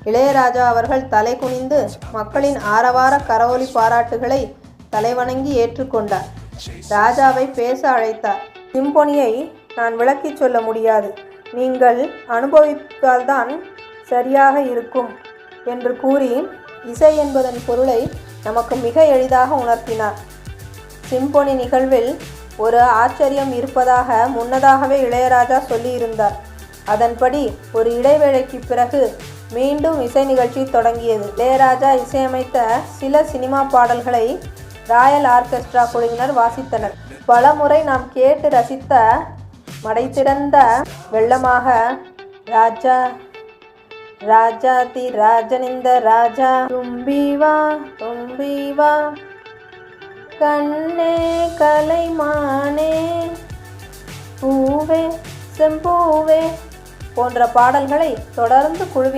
இளையராஜா அவர்கள் தலை குனிந்து மக்களின் ஆரவார கரவொலி பாராட்டுகளை தலைவணங்கி ஏற்றுக்கொண்டார். ராஜாவை பேச அழைத்தார். சிம்பொனியை நான் விளக்கிச் சொல்ல முடியாது, நீங்கள் அனுபவித்தால்தான் சரியாக இருக்கும் என்று கூறி இசை என்பதன் பொருளை நமக்கு மிக எளிதாக உணர்த்தினார். சிம்பொனி நிகழ்வில் ஒரு ஆச்சரியம் இருப்பதாக முன்னதாகவே இளையராஜா சொல்லியிருந்தார். அதன்படி ஒரு இடைவேளைக்கு பிறகு மீண்டும் இசை நிகழ்ச்சி தொடங்கியது. இளையராஜா இசையமைத்த சில சினிமா பாடல்களை ராயல் ஆர்கெஸ்ட்ரா குழுவினர் வாசித்தனர். பலமுறை நாம் கேட்டு ரசித்த மடைத்திறந்த வெள்ளமாக ராஜா ராஜாதி ராஜனிந்த ராஜா தும்பிவா தும்பிவா கண்ணே கலைமானே பூவே செம்பூவே போன்ற பாடல்களை தொடர்ந்து குழுவினர்